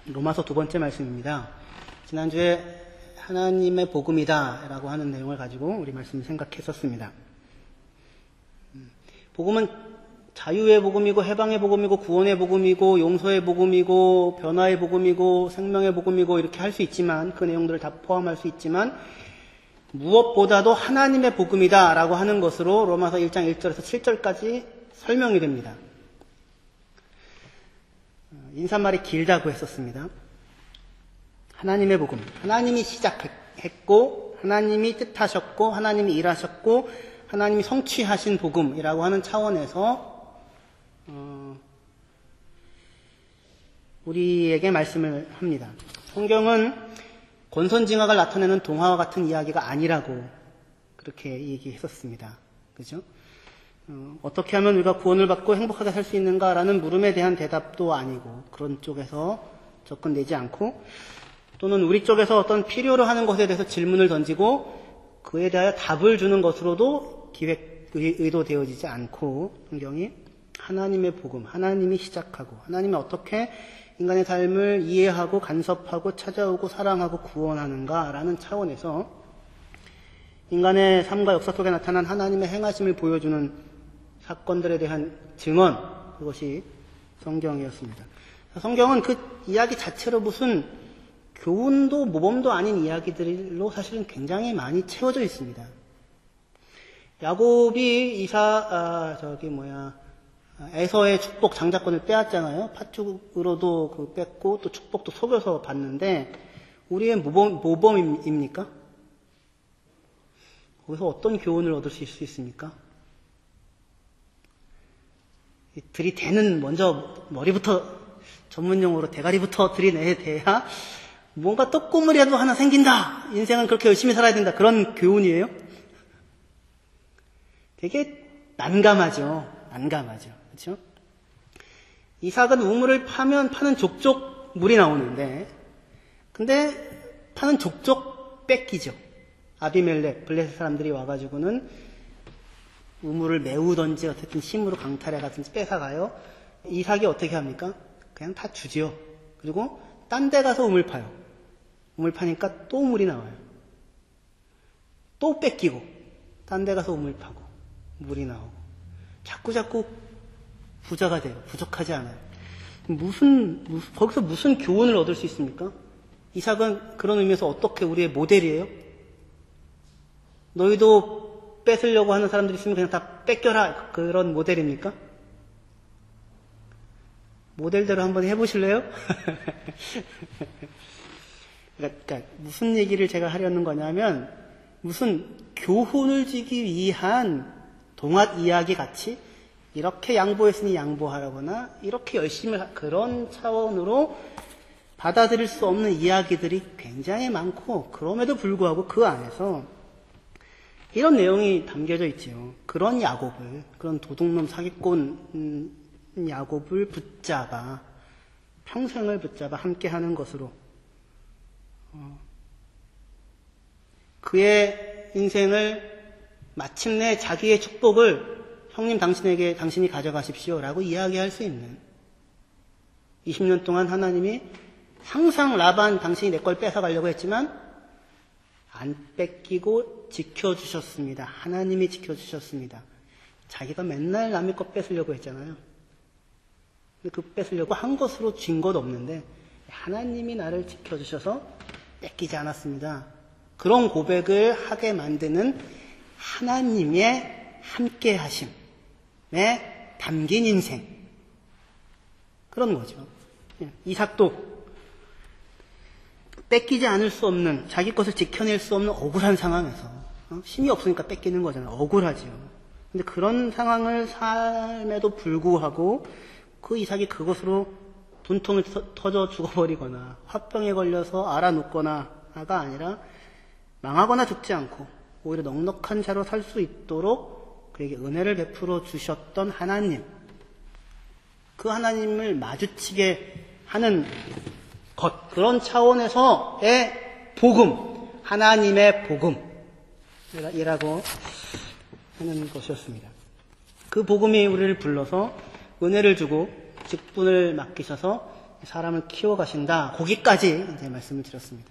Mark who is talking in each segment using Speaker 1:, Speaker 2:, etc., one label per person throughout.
Speaker 1: 로마서 2번째 말씀입니다. 지난주에 하나님의 복음이다 라고 하는 내용을 가지고 우리 말씀을 생각했었습니다. 복음은 자유의 복음이고 해방의 복음이고 구원의 복음이고 용서의 복음이고 변화의 복음이고 생명의 복음이고 이렇게 할 수 있지만, 그 내용들을 다 포함할 수 있지만 무엇보다도 하나님의 복음이다 라고 하는 것으로 로마서 1장 1절에서 7절까지 설명이 됩니다. 인사말이 길다고 했었습니다. 하나님의 복음, 하나님이 시작했고 하나님이 뜻하셨고 하나님이 일하셨고 하나님이 성취하신 복음이라고 하는 차원에서 우리에게 말씀을 합니다. 성경은 권선징악을 나타내는 동화와 같은 이야기가 아니라고 그렇게 얘기했었습니다. 그죠? 어떻게 하면 우리가 구원을 받고 행복하게 살 수 있는가라는 물음에 대한 대답도 아니고, 그런 쪽에서 접근되지 않고, 또는 우리 쪽에서 어떤 필요로 하는 것에 대해서 질문을 던지고 그에 대하여 답을 주는 것으로도 의도되어지지 않고, 성경이 하나님의 복음, 하나님이 시작하고 하나님이 어떻게 인간의 삶을 이해하고 간섭하고 찾아오고 사랑하고 구원하는가라는 차원에서 인간의 삶과 역사 속에 나타난 하나님의 행하심을 보여주는 사건들에 대한 증언, 그것이 성경이었습니다. 성경은 그 이야기 자체로 무슨 교훈도 모범도 아닌 이야기들로 사실은 굉장히 많이 채워져 있습니다. 야곱이 에서의 축복 장자권을 빼앗잖아요. 팥죽으로도 뺐고 또 축복도 속여서 받는데, 우리의 모범입니까? 거기서 어떤 교훈을 얻을 수 있습니까? 들이대는, 먼저 머리부터, 전문용어로 대가리부터 들이대야 뭔가 떡고물이라도 하나 생긴다, 인생은 그렇게 열심히 살아야 된다, 그런 교훈이에요? 되게 난감하죠. 그렇죠? 이삭은 우물을 파는 족족 물이 나오는데, 근데 파는 족족 뺏기죠. 아비멜렉, 블레셋 사람들이 와가지고는 우물을 메우던지 어쨌든 힘으로 강탈해가든지 뺏어가요. 이삭이 어떻게 합니까? 그냥 다 주지요. 그리고 딴 데 가서 우물 파요. 우물 파니까 또 물이 나와요. 또 뺏기고 딴 데 가서 우물 파고 물이 나오고 자꾸 부자가 돼요. 부족하지 않아요. 거기서 무슨 교훈을 얻을 수 있습니까? 이삭은 그런 의미에서 어떻게 우리의 모델이에요? 너희도 뺏으려고 하는 사람들이 있으면 그냥 다 뺏겨라, 그런 모델입니까? 모델대로 한번 해보실래요? 그러니까 무슨 얘기를 제가 하려는 거냐면, 무슨 교훈을 주기 위한 동화 이야기 같이 이렇게 양보했으니 양보하라거나 이렇게 열심히 그런 차원으로 받아들일 수 없는 이야기들이 굉장히 많고, 그럼에도 불구하고 그 안에서 이런 내용이 담겨져 있지요. 그런 야곱을, 그런 도둑놈 사기꾼 야곱을 평생을 붙잡아 함께하는 것으로 그의 인생을 마침내 자기의 축복을 형님 당신이 가져가십시오 라고 이야기할 수 있는, 20년 동안 하나님이 항상 라반 당신이 내 걸 뺏어가려고 했지만 안 뺏기고 지켜주셨습니다. 하나님이 지켜주셨습니다. 자기가 맨날 남의 것 뺏으려고 했잖아요. 근데 그 뺏으려고 한 것으로 쥔 것 없는데 하나님이 나를 지켜주셔서 뺏기지 않았습니다. 그런 고백을 하게 만드는 하나님의 함께하심에 담긴 인생, 그런 거죠. 이삭도 뺏기지 않을 수 없는, 자기 것을 지켜낼 수 없는 억울한 상황에서, 힘이 없으니까 뺏기는 거잖아요. 억울하죠. 근데 그런 상황을 삶에도 불구하고 그 이삭이 그것으로 분통을 터져 죽어버리거나 화병에 걸려서 알아눕거나가 아니라 망하거나 죽지 않고 오히려 넉넉한 자로 살 수 있도록 그에게 은혜를 베풀어 주셨던 하나님, 그 하나님을 마주치게 하는 것, 그런 차원에서의 복음, 하나님의 복음이라고 하는 것이었습니다. 그 복음이 우리를 불러서 은혜를 주고 직분을 맡기셔서 사람을 키워가신다. 거기까지 이제 말씀을 드렸습니다.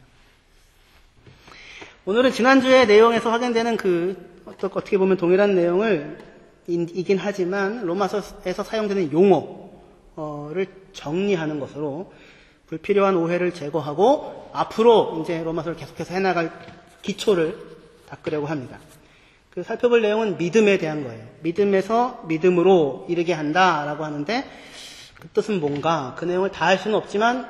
Speaker 1: 오늘은 지난주의 내용에서 확인되는 어떻게 보면 동일한 내용을 이긴 하지만 로마서에서 사용되는 용어를 정리하는 것으로 불필요한 오해를 제거하고 앞으로 이제 로마서를 계속해서 해나갈 기초를 닦으려고 합니다. 살펴볼 내용은 믿음에 대한 거예요. 믿음에서 믿음으로 이르게 한다라고 하는데 그 뜻은 뭔가 그 내용을 다 할 수는 없지만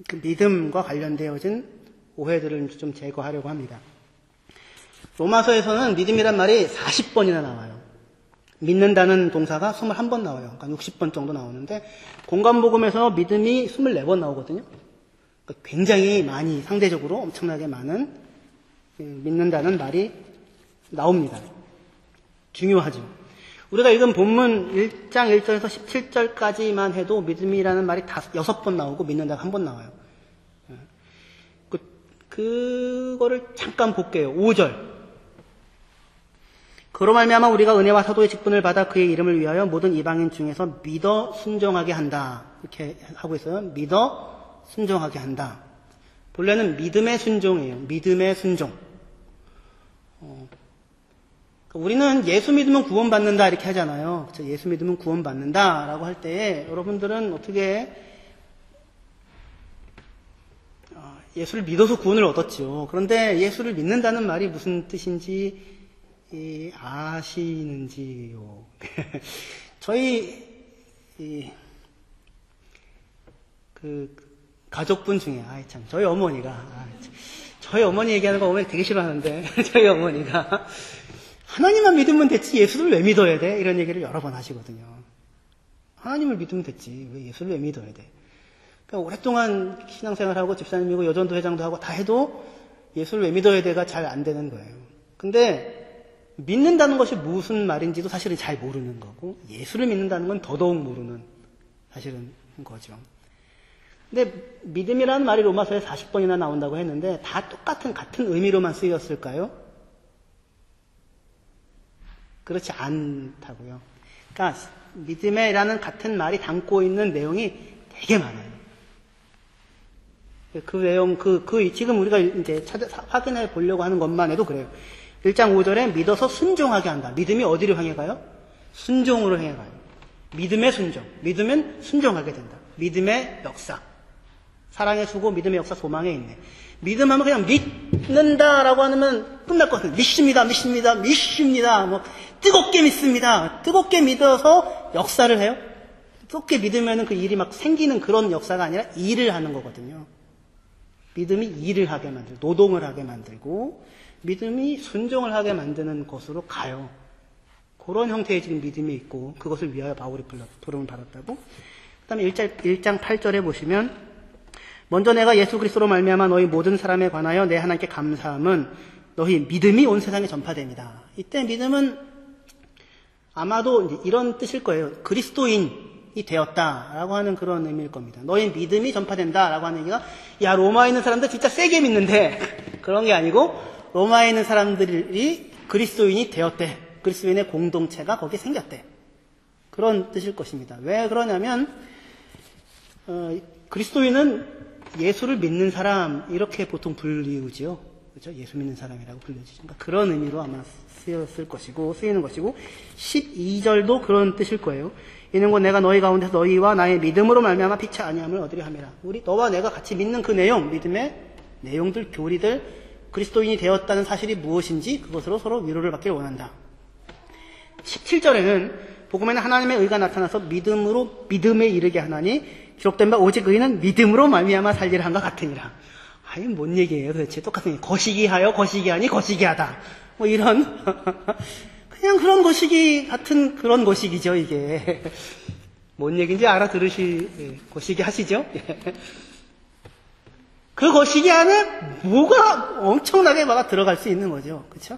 Speaker 1: 그 믿음과 관련되어진 오해들을 좀 제거하려고 합니다. 로마서에서는 믿음이란 말이 40번이나 나와요. 믿는다는 동사가 21번 나와요. 그러니까 60번 정도 나오는데 공간복음에서 믿음이 24번 나오거든요. 그러니까 굉장히 많이 상대적으로 엄청나게 많은 믿는다는 말이 나옵니다. 중요하죠. 우리가 읽은 본문 1장 1절에서 17절까지만 해도 믿음이라는 말이 6번 나오고 믿는다가 1번 나와요. 그거를 잠깐 볼게요. 5절. 그로 말미암아 우리가 은혜와 사도의 직분을 받아 그의 이름을 위하여 모든 이방인 중에서 믿어 순종하게 한다. 이렇게 하고 있어요. 믿어 순종하게 한다. 본래는 믿음의 순종이에요. 믿음의 순종. 우리는 예수 믿으면 구원받는다 이렇게 하잖아요. 그렇죠? 예수 믿으면 구원받는다라고 할 때에 여러분들은 어떻게 예수를 믿어서 구원을 얻었죠. 그런데 예수를 믿는다는 말이 무슨 뜻인지 아시는지요? 저희 가족분 중에 저희 어머니가 저희 어머니 얘기하는 거 어머니 되게 싫어하는데 저희 어머니가 하나님만 믿으면 됐지 예수를 왜 믿어야 돼? 이런 얘기를 여러 번 하시거든요. 하나님을 믿으면 됐지 왜 예수를 왜 믿어야 돼? 그러니까 오랫동안 신앙생활하고 집사님이고 여전도 회장도 하고 다 해도 예수를 왜 믿어야 돼가 잘 안 되는 거예요. 근데 믿는다는 것이 무슨 말인지도 사실은 잘 모르는 거고 예수를 믿는다는 건 더더욱 모르는 사실은 거죠. 근데 믿음이라는 말이 로마서에 40번이나 나온다고 했는데 다 같은 의미로만 쓰였을까요? 그렇지 않다고요. 그러니까 믿음이라는 같은 말이 담고 있는 내용이 되게 많아요. 그 내용, 지금 우리가 이제 확인해 보려고 하는 것만 해도 그래요. 1장 5절에 믿어서 순종하게 한다. 믿음이 어디로 향해 가요? 순종으로 향해 가요. 믿음의 순종. 믿으면 순종하게 된다. 믿음의 역사. 사랑의 수고, 믿음의 역사, 소망에 있네. 믿음하면 그냥 믿는다라고 하면 끝날 것 같아요. 믿습니다. 뜨겁게 믿습니다. 뜨겁게 믿어서 역사를 해요. 뜨겁게 믿으면 그 일이 막 생기는 그런 역사가 아니라 일을 하는 거거든요. 믿음이 일을 하게 만들고, 노동을 하게 만들고, 믿음이 순종을 하게 만드는 것으로 가요. 그런 형태의 지금 믿음이 있고, 그것을 위하여 바울이 부름을 받았다고. 그 다음에 1장 8절에 보시면, 먼저 내가 예수 그리스도로 말미암아 너희 모든 사람에 관하여 내 하나님께 감사함은 너희 믿음이 온 세상에 전파됩니다. 이때 믿음은 아마도 이제 이런 뜻일 거예요. 그리스도인이 되었다라고 하는 그런 의미일 겁니다. 너희 믿음이 전파된다라고 하는 얘기가 야 로마에 있는 사람들 진짜 세게 믿는데 그런 게 아니고 로마에 있는 사람들이 그리스도인이 되었대. 그리스도인의 공동체가 거기에 생겼대. 그런 뜻일 것입니다. 왜 그러냐면 그리스도인은 예수를 믿는 사람 이렇게 보통 불리우지요. 그렇죠? 예수 믿는 사람이라고 불려지죠. 그러니까 그런 의미로 아마 쓰이는 것이고 12절도 그런 뜻일 거예요. 이는 곧 내가 너희 가운데서 너희와 나의 믿음으로 말미암아 피차 아니함을 얻으려 함이라. 우리 너와 내가 같이 믿는 그 내용, 믿음의 내용들, 교리들, 그리스도인이 되었다는 사실이 무엇인지 그것으로 서로 위로를 받기를 원한다. 17절에는 복음에는 하나님의 의가 나타나서 믿음으로 믿음에 이르게 하나니 기록된 바 오직 의는 믿음으로 말미암아 살리라 한것 같으니라. 아니 뭔 얘기예요 도대체. 똑같은 거시기 하여 거시기 하니 거시기 하다. 뭐 이런 그냥 그런 거시기 같은 그런 거시기죠 이게. 뭔 얘기인지 거시기 하시죠? 그 거시기 안에 뭐가 엄청나게 막 들어갈 수 있는 거죠. 그렇죠?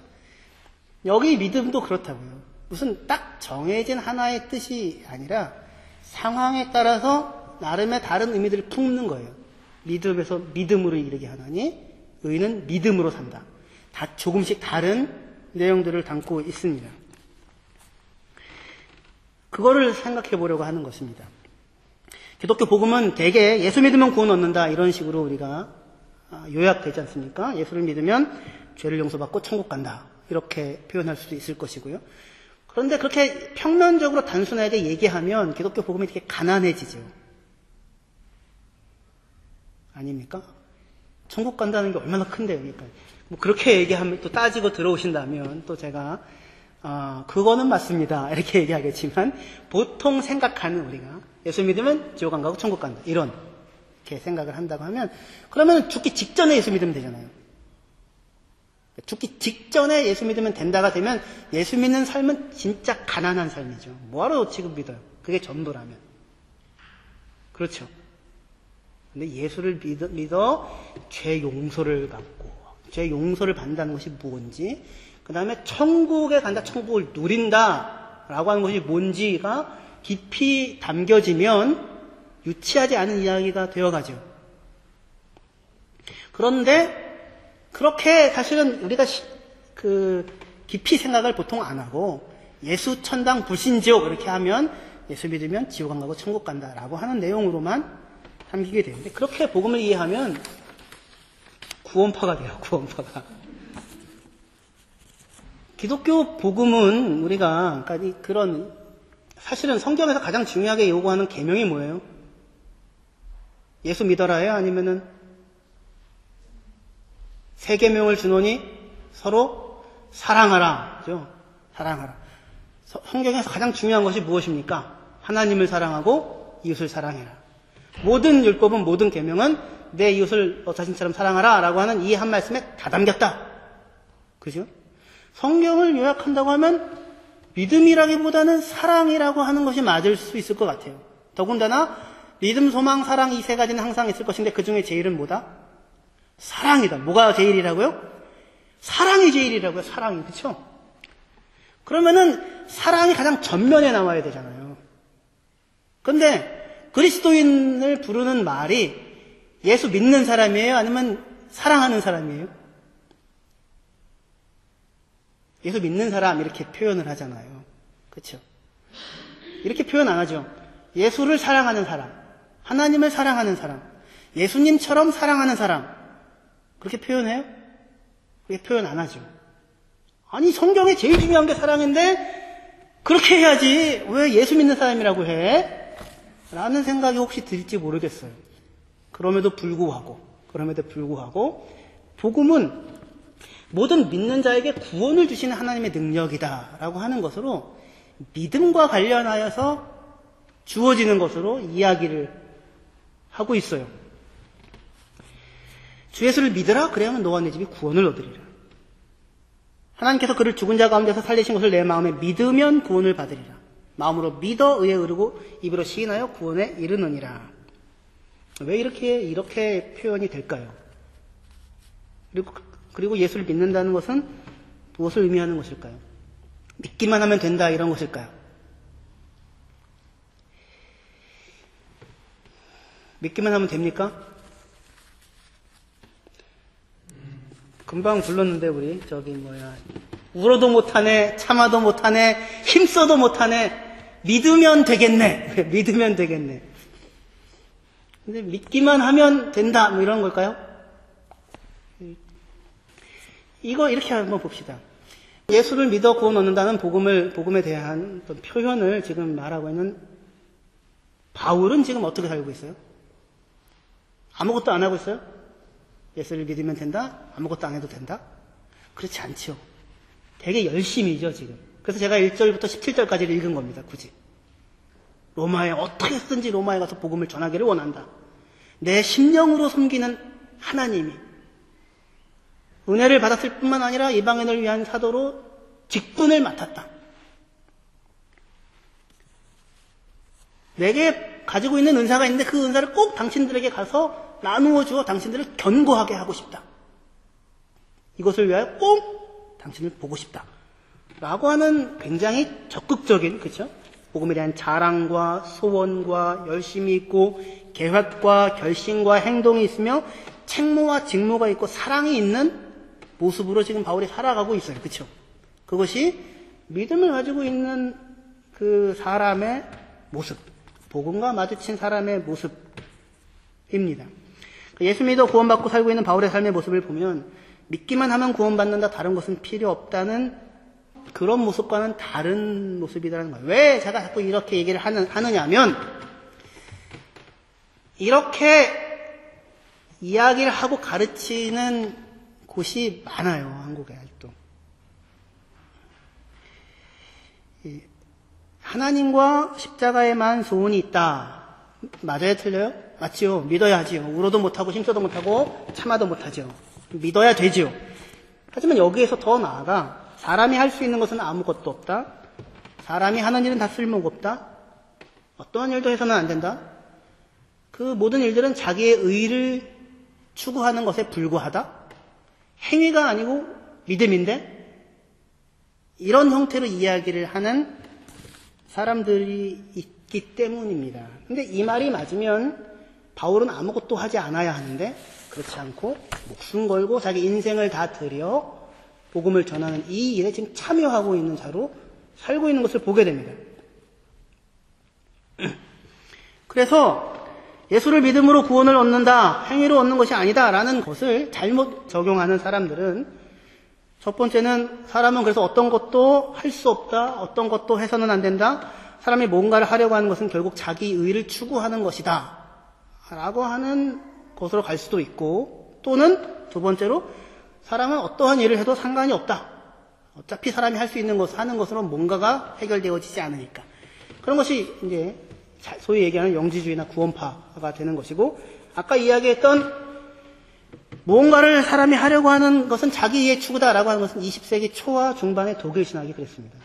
Speaker 1: 여기 믿음도 그렇다고요. 무슨 딱 정해진 하나의 뜻이 아니라 상황에 따라서 나름의 다른 의미들을 품는 거예요. 믿음에서 믿음으로 이르게 하나니 의는 믿음으로 산다. 다 조금씩 다른 내용들을 담고 있습니다. 그거를 생각해 보려고 하는 것입니다. 기독교 복음은 대개 예수 믿으면 구원 얻는다 이런 식으로 우리가 요약되지 않습니까? 예수를 믿으면 죄를 용서받고 천국 간다 이렇게 표현할 수도 있을 것이고요. 그런데 그렇게 평면적으로 단순하게 얘기하면 기독교 복음이 되게 가난해지죠. 아닙니까? 천국 간다는 게 얼마나 큰데요. 그러니까 뭐 그렇게 얘기하면 또 따지고 들어오신다면 또 제가 그거는 맞습니다 이렇게 얘기하겠지만 보통 생각하는 우리가 예수 믿으면 지옥 안 가고 천국 간다 이렇게 생각을 한다고 하면 그러면 죽기 직전에 예수 믿으면 되잖아요. 죽기 직전에 예수 믿으면 된다가 되면 예수 믿는 삶은 진짜 가난한 삶이죠. 뭐하러 지금 믿어요? 그게 전부라면. 그렇죠. 근데 예수를 믿어 죄 용서를 받고 죄 용서를 받는다는 것이 뭔지 그 다음에 천국에 간다, 천국을 누린다 라고 하는 것이 뭔지가 깊이 담겨지면 유치하지 않은 이야기가 되어가죠. 그런데 그렇게 사실은 우리가 깊이 생각을 보통 안 하고 예수 천당 불신지옥 이렇게 하면 예수 믿으면 지옥 안 가고 천국 간다라고 하는 내용으로만 담기게 되는데 그렇게 복음을 이해하면 구원파가 돼요. 구원파가. 기독교 복음은 우리가 그러니까 그런 사실은 성경에서 가장 중요하게 요구하는 계명이 뭐예요? 예수 믿어라예요? 아니면은 세 계명을 주노니 서로 사랑하라. 그죠? 사랑하라. 성경에서 가장 중요한 것이 무엇입니까? 하나님을 사랑하고 이웃을 사랑해라. 모든 율법은 모든 계명은 내 이웃을 너 자신처럼 사랑하라 라고 하는 이 한 말씀에 다 담겼다. 그죠? 성경을 요약한다고 하면 믿음이라기보다는 사랑이라고 하는 것이 맞을 수 있을 것 같아요. 더군다나 믿음, 소망, 사랑 이 세 가지는 항상 있을 것인데 그 중에 제일은 뭐다? 사랑이다. 뭐가 제일이라고요? 사랑이 제일이라고요. 사랑이. 그렇죠? 그러면은 사랑이 가장 전면에 나와야 되잖아요. 근데 그리스도인을 부르는 말이 예수 믿는 사람이에요? 아니면 사랑하는 사람이에요? 예수 믿는 사람 이렇게 표현을 하잖아요. 그렇죠? 이렇게 표현 안 하죠. 예수를 사랑하는 사람, 하나님을 사랑하는 사람, 예수님처럼 사랑하는 사람 그렇게 표현해요? 그렇게 표현 안 하죠. 아니 성경에 제일 중요한 게 사랑인데 그렇게 해야지 왜 예수 믿는 사람이라고 해? 라는 생각이 혹시 들지 모르겠어요. 그럼에도 불구하고 복음은 모든 믿는 자에게 구원을 주시는 하나님의 능력이다라고 하는 것으로 믿음과 관련하여서 주어지는 것으로 이야기를 하고 있어요. 주 예수를 믿으라 그래야만 너와 내 집이 구원을 얻으리라. 하나님께서 그를 죽은 자 가운데서 살리신 것을 내 마음에 믿으면 구원을 받으리라. 마음으로 믿어 의에 이르고 입으로 시인하여 구원에 이르느니라. 왜 이렇게 표현이 될까요? 그리고 예수를 믿는다는 것은 무엇을 의미하는 것일까요? 믿기만 하면 된다 이런 것일까요? 믿기만 하면 됩니까? 금방 불렀는데 우리 울어도 못하네, 참아도 못하네, 힘써도 못하네, 믿으면 되겠네. 믿으면 되겠네. 근데 믿기만 하면 된다 뭐 이런 걸까요? 이거 이렇게 한번 봅시다. 예수를 믿어 구원 얻는다는 복음에 대한 어떤 표현을 지금 말하고 있는 바울은 지금 어떻게 살고 있어요? 아무것도 안 하고 있어요? 예수를 믿으면 된다? 아무것도 안 해도 된다? 그렇지 않죠. 되게 열심히죠, 지금. 그래서 제가 1절부터 17절까지를 읽은 겁니다, 굳이. 로마에 어떻게 해서든지 로마에 가서 복음을 전하기를 원한다. 내 심령으로 섬기는 하나님이 은혜를 받았을 뿐만 아니라 이방인을 위한 사도로 직분을 맡았다. 내게 가지고 있는 은사가 있는데 그 은사를 꼭 당신들에게 가서 나누어 주어 당신들을 견고하게 하고 싶다. 이것을 위하여 꼭 당신을 보고 싶다. 라고 하는 굉장히 적극적인, 그렇죠? 복음에 대한 자랑과 소원과 열심이 있고 계획과 결심과 행동이 있으며 책무와 직무가 있고 사랑이 있는 모습으로 지금 바울이 살아가고 있어요. 그렇죠? 그것이 믿음을 가지고 있는 그 사람의 모습. 복음과 마주친 사람의 모습입니다. 예수 믿어 구원받고 살고 있는 바울의 삶의 모습을 보면 믿기만 하면 구원받는다, 다른 것은 필요 없다는 그런 모습과는 다른 모습이라는 거예요. 왜 제가 자꾸 이렇게 얘기를 하느냐 하면 이렇게 이야기를 하고 가르치는 곳이 많아요. 한국에 아직도. 하나님과 십자가에만 소원이 있다. 맞아요? 틀려요? 맞지요? 믿어야지요. 울어도 못하고 힘써도 못하고 참아도 못하죠. 믿어야 되지요. 하지만 여기에서 더 나아가 사람이 할 수 있는 것은 아무것도 없다. 사람이 하는 일은 다 쓸모가 없다. 어떠한 일도 해서는 안 된다. 그 모든 일들은 자기의 의를 추구하는 것에 불과하다. 행위가 아니고 믿음인데 이런 형태로 이야기를 하는 사람들이 있기 때문입니다. 근데 이 말이 맞으면 바울은 아무것도 하지 않아야 하는데 그렇지 않고 목숨 걸고 자기 인생을 다 들여 복음을 전하는 이 일에 지금 참여하고 있는 자로 살고 있는 것을 보게 됩니다. 그래서 예수를 믿음으로 구원을 얻는다, 행위로 얻는 것이 아니다라는 것을 잘못 적용하는 사람들은 첫 번째는 사람은 그래서 어떤 것도 할 수 없다, 어떤 것도 해서는 안 된다, 사람이 뭔가를 하려고 하는 것은 결국 자기 의를 추구하는 것이다 라고 하는 것으로 갈 수도 있고, 또는 두 번째로 사람은 어떠한 일을 해도 상관이 없다. 어차피 사람이 할 수 있는 것, 하는 것으로 뭔가가 해결되어지지 않으니까. 그런 것이 이제 소위 얘기하는 영지주의나 구원파가 되는 것이고, 아까 이야기했던 무언가를 사람이 하려고 하는 것은 자기의 추구다라고 하는 것은 20세기 초와 중반의 독일 신학이 그랬습니다.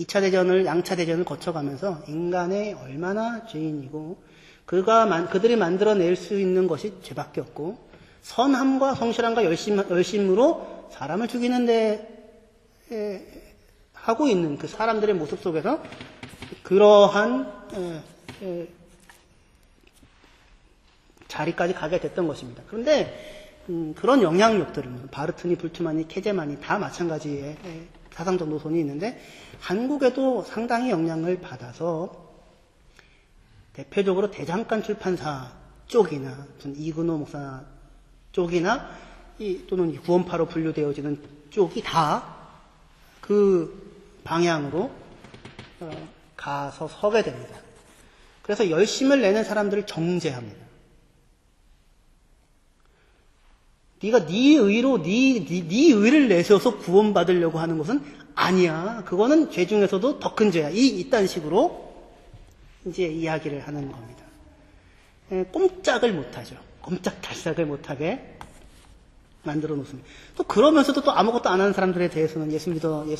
Speaker 1: 2차 대전을, 양차 대전을 거쳐가면서 인간의 얼마나 죄인이고 그들이 만들어낼 수 있는 것이 죄밖에 없고 선함과 성실함과 열심으로 사람을 죽이는데 하고 있는 그 사람들의 모습 속에서 그러한 자리까지 가게 됐던 것입니다. 그런데 그런 영향력들은 바르트니, 불트만니, 케제만이 다 마찬가지의 사상적 노선이 있는데 한국에도 상당히 영향을 받아서 대표적으로 대장간 출판사 쪽이나 이근호 목사 쪽이나 또는 구원파로 분류되어지는 쪽이 다 그 방향으로 가서 서게 됩니다. 그래서 열심을 내는 사람들을 정죄합니다. 네가 네 의로 네 의를 내세워서 구원받으려고 하는 것은 아니야. 그거는 죄 중에서도 더 큰 죄야. 이딴 식으로 이제 이야기를 하는 겁니다. 꼼짝을 못하죠. 꼼짝달싹을 못하게 만들어 놓습니다. 또 그러면서도 또 아무것도 안 하는 사람들에 대해서는 예수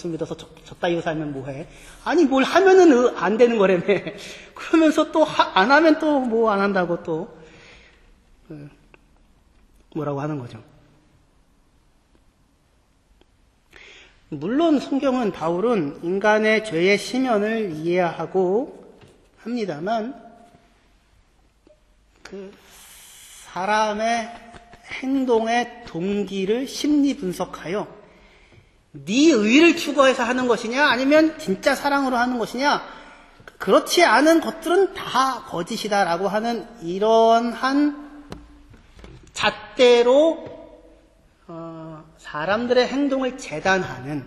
Speaker 1: 믿어서 저따위로 살면 뭐해? 아니 뭘 하면은 안 되는 거라며. 그러면서 또 안 하면 또 뭐 안 한다고 또 뭐라고 하는 거죠. 물론 성경은 바울은 인간의 죄의 심연을 이해하고 합니다만 그 사람의 행동의 동기를 심리 분석하여 네 의를 추구해서 하는 것이냐 아니면 진짜 사랑으로 하는 것이냐 그렇지 않은 것들은 다 거짓이다라고 하는 이러한 잣대로 사람들의 행동을 재단하는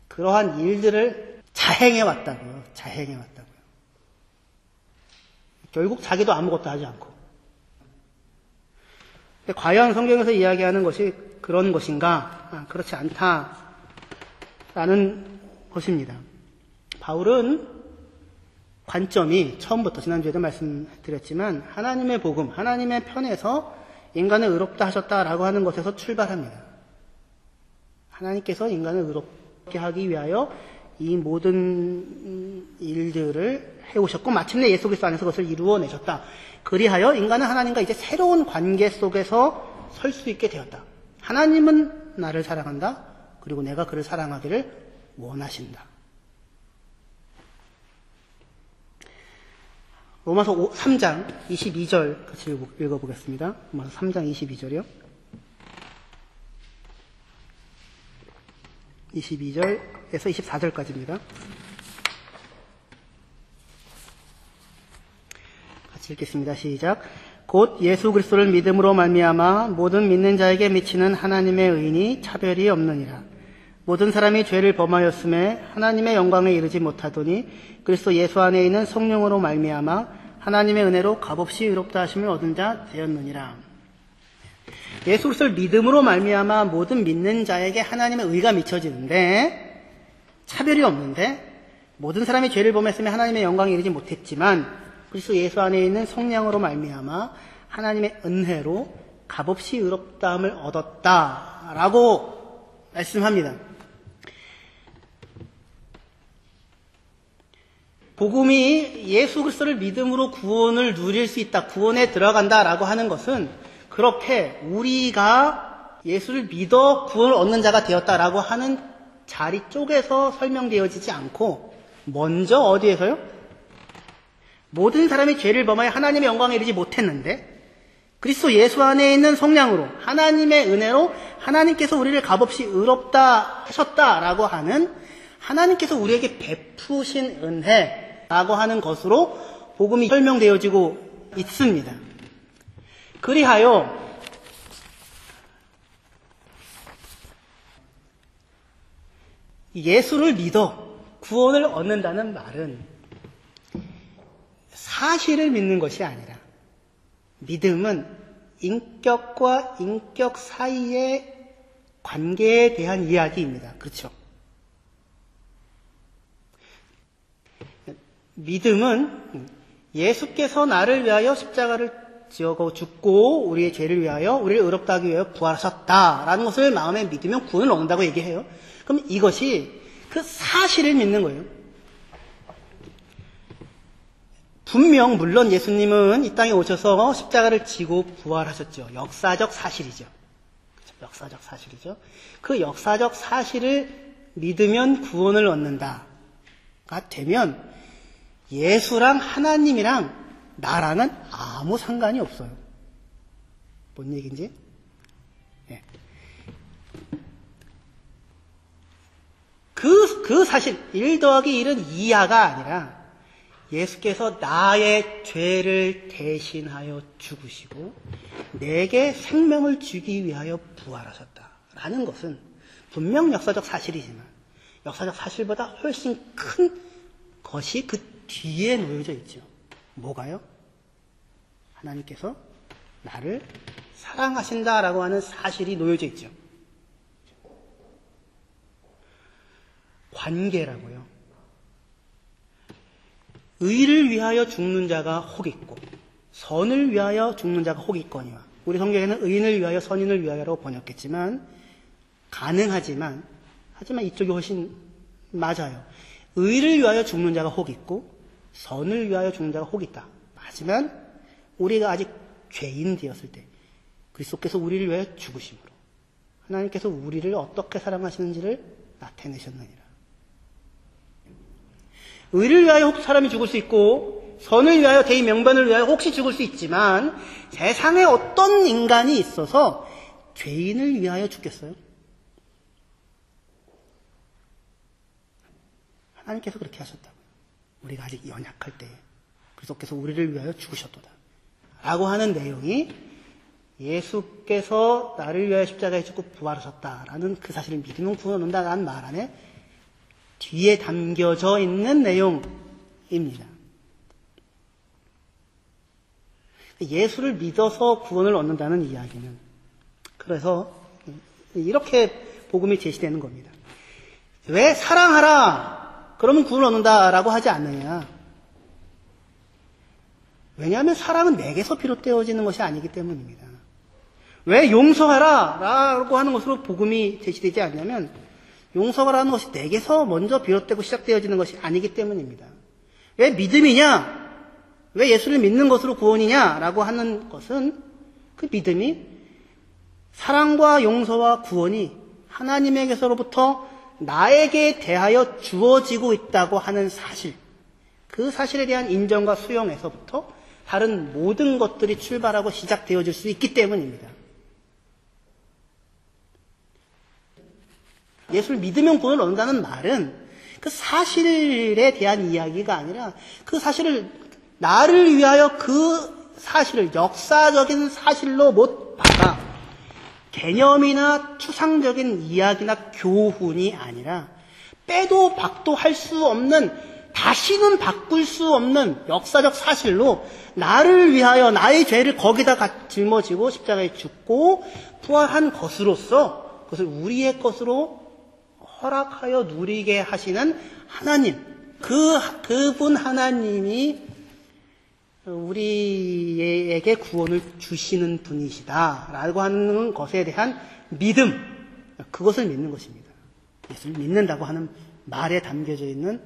Speaker 1: 그러한 일들을 자행해왔다고요. 결국 자기도 아무것도 하지 않고. 근데 과연 성경에서 이야기하는 것이 그런 것인가? 그렇지 않다라는 것입니다. 바울은 관점이 처음부터 지난주에도 말씀드렸지만 하나님의 복음, 하나님의 편에서 인간을 의롭다 하셨다라고 하는 것에서 출발합니다. 하나님께서 인간을 의롭게 하기 위하여 이 모든 일들을 해오셨고 마침내 예수 그리스도 안에서 그것을 이루어내셨다. 그리하여 인간은 하나님과 이제 새로운 관계 속에서 설 수 있게 되었다. 하나님은 나를 사랑한다. 그리고 내가 그를 사랑하기를 원하신다. 로마서 3장 22절 같이 읽어보겠습니다. 로마서 3장 22절이요. 22절에서 24절까지입니다. 같이 읽겠습니다. 시작. 곧 예수 그리스도를 믿음으로 말미암아 모든 믿는 자에게 미치는 하나님의 의인이 차별이 없느니라. 모든 사람이 죄를 범하였음에 하나님의 영광에 이르지 못하더니 그리스도 예수 안에 있는 성령으로 말미암아 하나님의 은혜로 값없이 의롭다 하심을 얻은 자 되었느니라. 예수 그리스도를 믿음으로 말미암아 모든 믿는 자에게 하나님의 의가 미쳐지는데 차별이 없는데 모든 사람이 죄를 범했으면 하나님의 영광에 이르지 못했지만 그리스도 예수 안에 있는 성령으로 말미암아 하나님의 은혜로 값없이 의롭다함을 얻었다라고 말씀합니다. 복음이 예수 그리스도를 믿음으로 구원을 누릴 수 있다, 구원에 들어간다라고 하는 것은 그렇게 우리가 예수를 믿어 구원을 얻는 자가 되었다라고 하는 자리 쪽에서 설명되어지지 않고 먼저 어디에서요? 모든 사람이 죄를 범하여 하나님의 영광에 이르지 못했는데 그리스도 예수 안에 있는 성령으로 하나님의 은혜로 하나님께서 우리를 값없이 의롭다 하셨다라고 하는 하나님께서 우리에게 베푸신 은혜라고 하는 것으로 복음이 설명되어지고 있습니다. 그리하여 예수를 믿어 구원을 얻는다는 말은 사실을 믿는 것이 아니라 믿음은 인격과 인격 사이의 관계에 대한 이야기입니다. 그렇죠? 믿음은 예수께서 나를 위하여 십자가를 지어 죽고 우리의 죄를 위하여 우리를 의롭다 하기 위하여 부활하셨다라는 것을 마음에 믿으면 구원을 얻는다고 얘기해요. 그럼 이것이 그 사실을 믿는 거예요. 분명 물론 예수님은 이 땅에 오셔서 십자가를 지고 부활하셨죠. 역사적 사실이죠. 그렇죠? 역사적 사실이죠. 그 역사적 사실을 믿으면 구원을 얻는다가 되면 예수랑 하나님이랑 나랑은 아무 상관이 없어요. 뭔 얘기인지? 네. 그 사실 1 더하기 1은 2야가 아니라 예수께서 나의 죄를 대신하여 죽으시고 내게 생명을 주기 위하여 부활하셨다라는 것은 분명 역사적 사실이지만 역사적 사실보다 훨씬 큰 것이 그 뒤에 놓여져 있죠. 뭐가요? 하나님께서 나를 사랑하신다라고 하는 사실이 놓여져 있죠. 관계라고요. 의를 위하여 죽는 자가 혹 있고 선을 위하여 죽는 자가 혹 있거니와 우리 성경에는 의인을 위하여 선인을 위하여라고 번역했지만 가능하지만 하지만 이쪽이 훨씬 맞아요. 의를 위하여 죽는 자가 혹 있고 선을 위하여 죽는 자가 혹 있다. 하지만 우리가 아직 죄인 되었을 때 그리스도께서 우리를 위하여 죽으심으로 하나님께서 우리를 어떻게 사랑하시는지를 나타내셨느니라. 의를 위하여 혹 사람이 죽을 수 있고 선을 위하여 대의 명분을 위하여 혹시 죽을 수 있지만 세상에 어떤 인간이 있어서 죄인을 위하여 죽겠어요? 하나님께서 그렇게 하셨다고요. 우리가 아직 연약할 때에 그리스도께서 우리를 위하여 죽으셨도다 라고 하는 내용이 예수께서 나를 위하여 십자가에 죽고 부활하셨다라는 그 사실을 믿으면 구원 얻는다라는 말 안에 뒤에 담겨져 있는 내용입니다. 예수를 믿어서 구원을 얻는다는 이야기는 그래서 이렇게 복음이 제시되는 겁니다. 왜 사랑하라 그러면 구원을 얻는다라고 하지 않느냐. 왜냐하면 사랑은 내게서 비롯되어지는 것이 아니기 때문입니다. 왜 용서하라 라고 하는 것으로 복음이 제시되지 않냐면 용서하라는 것이 내게서 먼저 비롯되고 시작되어지는 것이 아니기 때문입니다. 왜 믿음이냐? 왜 예수를 믿는 것으로 구원이냐? 라고 하는 것은 그 믿음이 사랑과 용서와 구원이 하나님에게서로부터 나에게 대하여 주어지고 있다고 하는 사실, 그 사실에 대한 인정과 수용에서부터 다른 모든 것들이 출발하고 시작되어질 수 있기 때문입니다. 예수를 믿으면 구원을 얻는다는 말은 그 사실에 대한 이야기가 아니라 그 사실을 나를 위하여 그 사실을 역사적인 사실로 못 받아 개념이나 추상적인 이야기나 교훈이 아니라 빼도 박도 할 수 없는, 다시는 바꿀 수 없는 역사적 사실로 나를 위하여 나의 죄를 거기다 짊어지고 십자가에 죽고 부활한 것으로서 그것을 우리의 것으로 허락하여 누리게 하시는 하나님, 그분 하나님이 우리에게 구원을 주시는 분이시다라고 하는 것에 대한 믿음, 그것을 믿는 것입니다. 예수를 믿는다고 하는 말에 담겨져 있는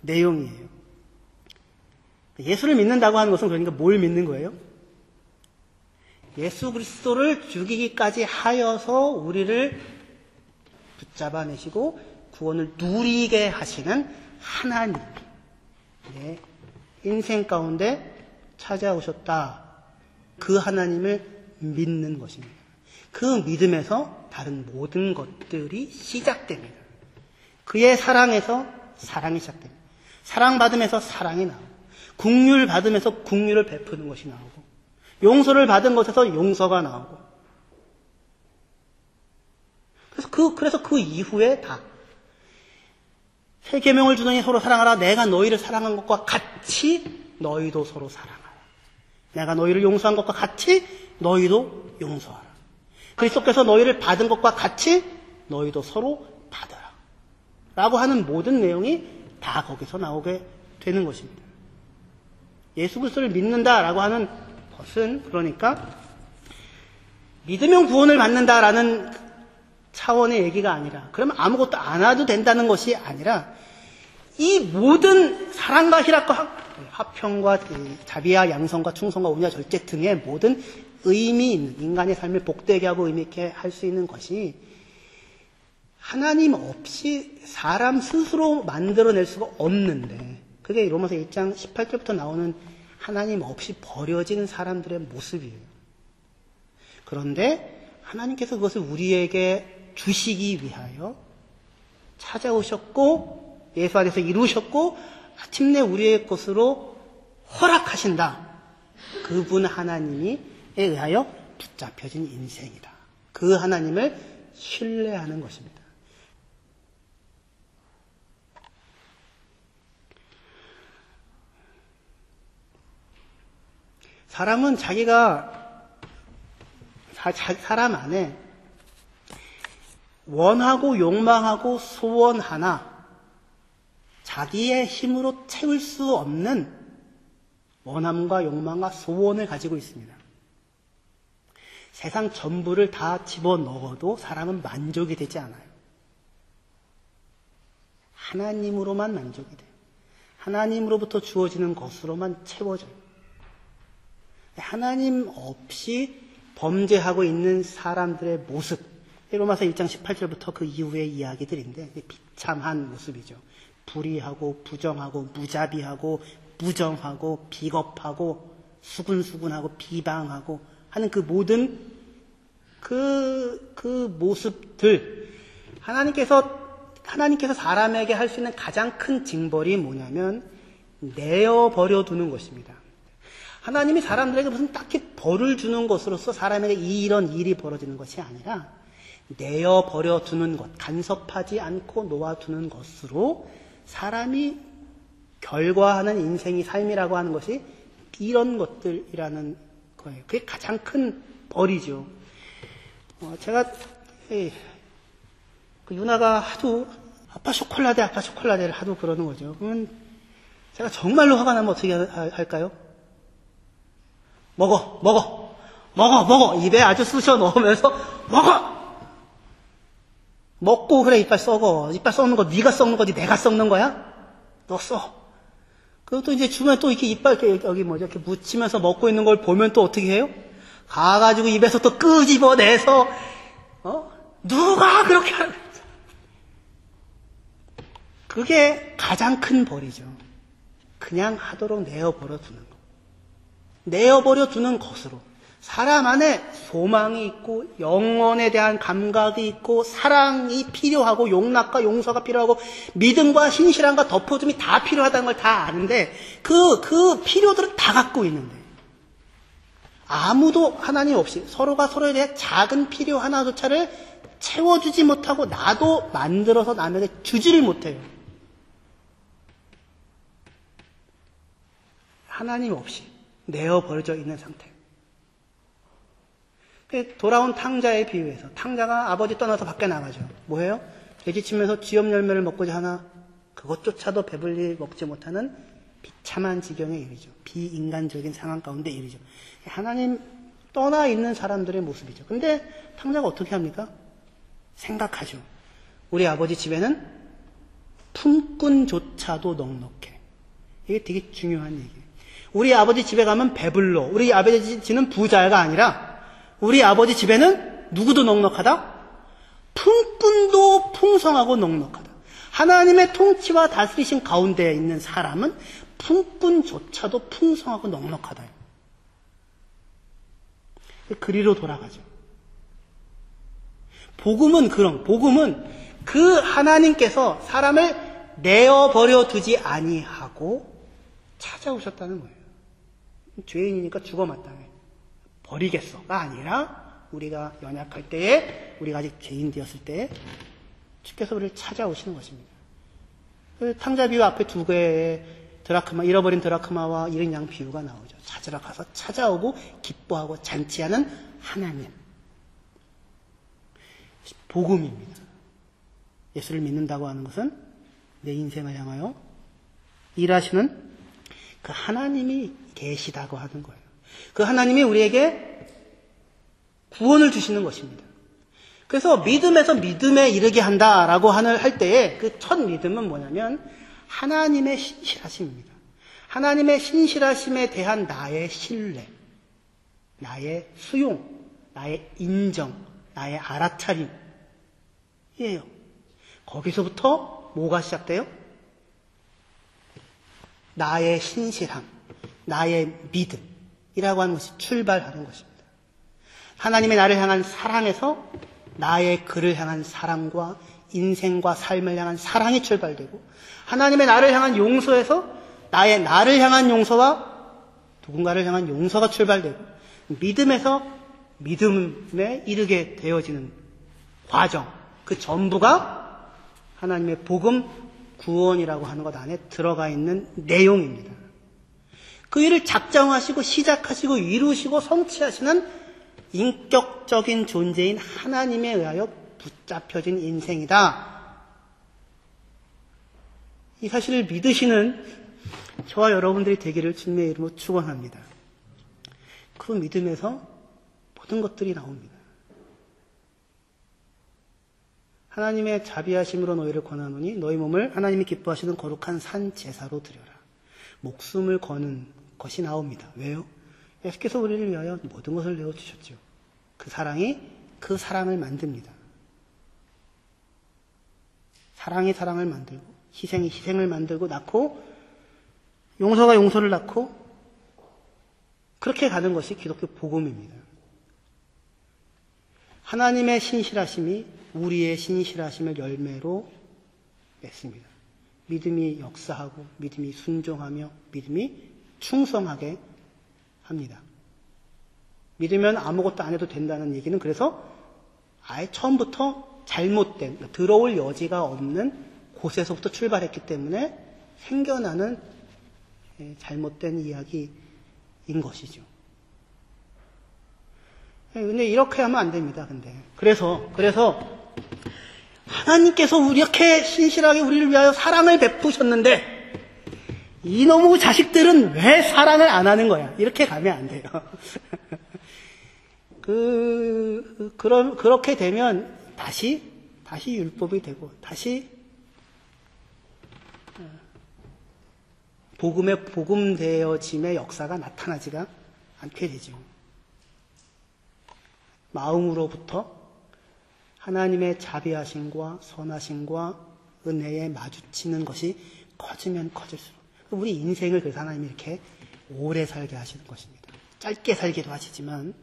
Speaker 1: 내용이에요. 예수를 믿는다고 하는 것은 그러니까 뭘 믿는 거예요? 예수 그리스도를 죽이기까지 하여서 우리를 붙잡아내시고 구원을 누리게 하시는 하나님, 인생 가운데 찾아오셨다. 그 하나님을 믿는 것입니다. 그 믿음에서 다른 모든 것들이 시작됩니다. 그의 사랑에서 사랑이 시작됩니다. 사랑받음에서 사랑이 나오고, 긍휼 받음에서 긍휼을 베푸는 것이 나오고, 용서를 받은 것에서 용서가 나오고, 그래서 그 이후에 다 새 계명을 주더니 서로 사랑하라. 내가 너희를 사랑한 것과 같이 너희도 서로 사랑하라. 내가 너희를 용서한 것과 같이 너희도 용서하라. 그리스도께서 너희를 받은 것과 같이 너희도 서로 받아라. 라고 하는 모든 내용이 다 거기서 나오게 되는 것입니다. 예수 그리스도를 믿는다라고 하는 것은 그러니까 믿으면 구원을 받는다라는 차원의 얘기가 아니라, 그러면 아무것도 안 해도 된다는 것이 아니라, 이 모든 사랑과 희락과 화평과 자비와 양성과 충성과 온유와 절제 등의 모든 의미 있는, 인간의 삶을 복되게 하고 의미 있게 할 수 있는 것이 하나님 없이 사람 스스로 만들어낼 수가 없는데, 그게 로마서 1장 18절부터 나오는 하나님 없이 버려진 사람들의 모습이에요. 그런데 하나님께서 그것을 우리에게 주시기 위하여 찾아오셨고, 예수 안에서 이루셨고, 마침내 우리의 것으로 허락하신다. 그분 하나님에 의하여 붙잡혀진 인생이다. 그 하나님을 신뢰하는 것입니다. 사람은 자기가 사람 안에 원하고 욕망하고 소원하나 자기의 힘으로 채울 수 없는 원함과 욕망과 소원을 가지고 있습니다. 세상 전부를 다 집어넣어도 사람은 만족이 되지 않아요. 하나님으로만 만족이 돼요. 하나님으로부터 주어지는 것으로만 채워져요. 하나님 없이 범죄하고 있는 사람들의 모습, 로마서 1장 18절부터 그 이후의 이야기들인데 비참한 모습이죠. 불의하고 부정하고 무자비하고 무정하고 비겁하고 수군수군하고 비방하고 하는 그 모든 그 모습들, 하나님께서 사람에게 할 수 있는 가장 큰 징벌이 뭐냐면 내어버려 두는 것입니다. 하나님이 사람들에게 무슨 딱히 벌을 주는 것으로서 사람에게 이런 일이 벌어지는 것이 아니라 내어버려 두는 것, 간섭하지 않고 놓아두는 것으로 사람이 결과하는 인생이 삶이라고 하는 것이 이런 것들이라는 거예요. 그게 가장 큰 벌이죠. 제가 그 유나가 하도 아빠 초콜라데를 하도 그러는 거죠. 그러면 제가 정말로 화가 나면 어떻게 할까요? 먹어. 입에 아주 쑤셔 넣으면서 먹어. 먹고 그래 이빨 썩어. 이빨 썩는 거 네가 썩는 거지 내가 썩는 거야? 너 써. 그리고 또 이제 주면 또 이렇게 이빨 이렇게 묻히면서 먹고 있는 걸 보면 또 어떻게 해요? 가가지고 입에서 또 끄집어내서 누가 그렇게 하는 거야? 그게 가장 큰 벌이죠. 그냥 하도록 내어버려 두는 거. 내어버려 두는 것으로 사람 안에 소망이 있고 영혼에 대한 감각이 있고 사랑이 필요하고 용납과 용서가 필요하고 믿음과 신실함과 덮어줌이 다 필요하다는 걸 다 아는데 그 필요들을 다 갖고 있는데 아무도 하나님 없이 서로가 서로에 대해 작은 필요 하나조차를 채워주지 못하고 나도 만들어서 남에게 주지를 못해요. 하나님 없이 내어버려져 있는 상태. 돌아온 탕자에 비유해서 탕자가 아버지 떠나서 밖에 나가죠. 뭐예요? 돼지치면서 쥐염 열매를 먹고자 하나 그것조차도 배불리 먹지 못하는 비참한 지경에 이르죠. 비인간적인 상황 가운데 이르죠. 하나님 떠나 있는 사람들의 모습이죠. 근데 탕자가 어떻게 합니까? 생각하죠. 우리 아버지 집에는 품꾼조차도 넉넉해. 이게 되게 중요한 얘기예요. 우리 아버지 집에 가면 배불러. 우리 아버지 집은 부자가 아니라 우리 아버지 집에는 누구도 넉넉하다? 품꾼도 풍성하고 넉넉하다. 하나님의 통치와 다스리신 가운데 있는 사람은 품꾼조차도 풍성하고 넉넉하다. 그리로 돌아가죠. 복음은 그 하나님께서 사람을 내어버려 두지 아니하고 찾아오셨다는 거예요. 죄인이니까 죽어 마땅해. 버리겠어가 아니라 우리가 연약할 때에 우리가 아직 죄인 되었을 때에 주께서 우리를 찾아오시는 것입니다. 그 탕자 비유 앞에 두 개의 드라크마, 잃어버린 드라크마와 잃은 양 비유가 나오죠. 찾으러 가서 찾아오고 기뻐하고 잔치하는 하나님. 복음입니다. 예수를 믿는다고 하는 것은 내 인생을 향하여 일하시는 그 하나님이 계시다고 하는 거예요. 그 하나님이 우리에게 구원을 주시는 것입니다. 그래서 믿음에서 믿음에 이르게 한다라고 할 때에 그 첫 믿음은 뭐냐면 하나님의 신실하심입니다. 하나님의 신실하심에 대한 나의 신뢰, 나의 수용, 나의 인정, 나의 알아차림이에요. 거기서부터 뭐가 시작돼요? 나의 신실함, 나의 믿음이라고 하는 것이 출발하는 것입니다. 하나님의 나를 향한 사랑에서 나의 그를 향한 사랑과 인생과 삶을 향한 사랑이 출발되고 하나님의 나를 향한 용서에서 나의 나를 향한 용서와 누군가를 향한 용서가 출발되고 믿음에서 믿음에 이르게 되어지는 과정, 그 전부가 하나님의 복음 구원이라고 하는 것 안에 들어가 있는 내용입니다. 그 일을 작정하시고 시작하시고 이루시고 성취하시는 인격적인 존재인 하나님에 의하여 붙잡혀진 인생이다. 이 사실을 믿으시는 저와 여러분들이 되기를 주님의 이름으로 축원합니다. 그 믿음에서 모든 것들이 나옵니다. 하나님의 자비하심으로 너희를 권하노니 너희 몸을 하나님이 기뻐하시는 거룩한 산 제사로 드려라. 목숨을 거는 것이 나옵니다. 왜요? 예수께서 우리를 위하여 모든 것을 내어주셨죠. 그 사랑이 그 사랑을 만듭니다. 사랑이 사랑을 만들고 희생이 희생을 만들고 낳고 용서가 용서를 낳고 그렇게 가는 것이 기독교 복음입니다. 하나님의 신실하심이 우리의 신실하심을 열매로 맺습니다. 믿음이 역사하고 믿음이 순종하며 믿음이 충성하게 합니다. 믿으면 아무것도 안 해도 된다는 얘기는 그래서 아예 처음부터 잘못된, 들어올 여지가 없는 곳에서부터 출발했기 때문에 생겨나는 잘못된 이야기인 것이죠. 근데 이렇게 하면 안 됩니다. 그래서 하나님께서 이렇게 신실하게 우리를 위하여 사랑을 베푸셨는데 이놈의 자식들은 왜 사랑을 안 하는 거야? 이렇게 가면 안 돼요. 그렇게 되면 다시 율법이 되고 다시 복음되어짐의 역사가 나타나지가 않게 되죠. 마음으로부터 하나님의 자비하심과 선하심과 은혜에 마주치는 것이 커지면 커질수록 우리 인생을 그래서 하나님이 이렇게 오래 살게 하시는 것입니다. 짧게 살기도 하시지만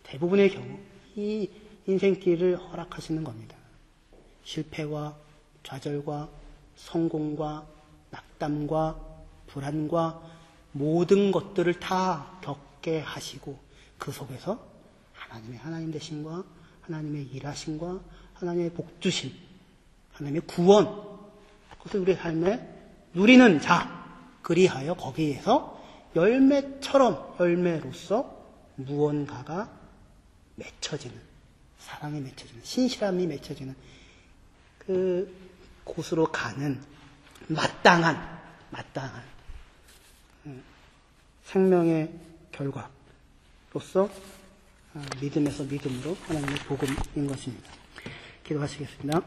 Speaker 1: 대부분의 경우 이 인생길을 허락하시는 겁니다. 실패와 좌절과 성공과 낙담과 불안과 모든 것들을 다 겪게 하시고 그 속에서 하나님의 하나님 되심과 하나님의 일하심과 하나님의 복주심, 하나님의 구원, 그것을 우리 삶에 누리는 자, 그리하여 거기에서 열매로서 무언가가 맺혀지는, 사랑이 맺혀지는, 신실함이 맺혀지는 그 곳으로 가는 마땅한 생명의 결과로서 믿음에서 믿음으로 하나님의 복음인 것입니다. 기도하시겠습니다.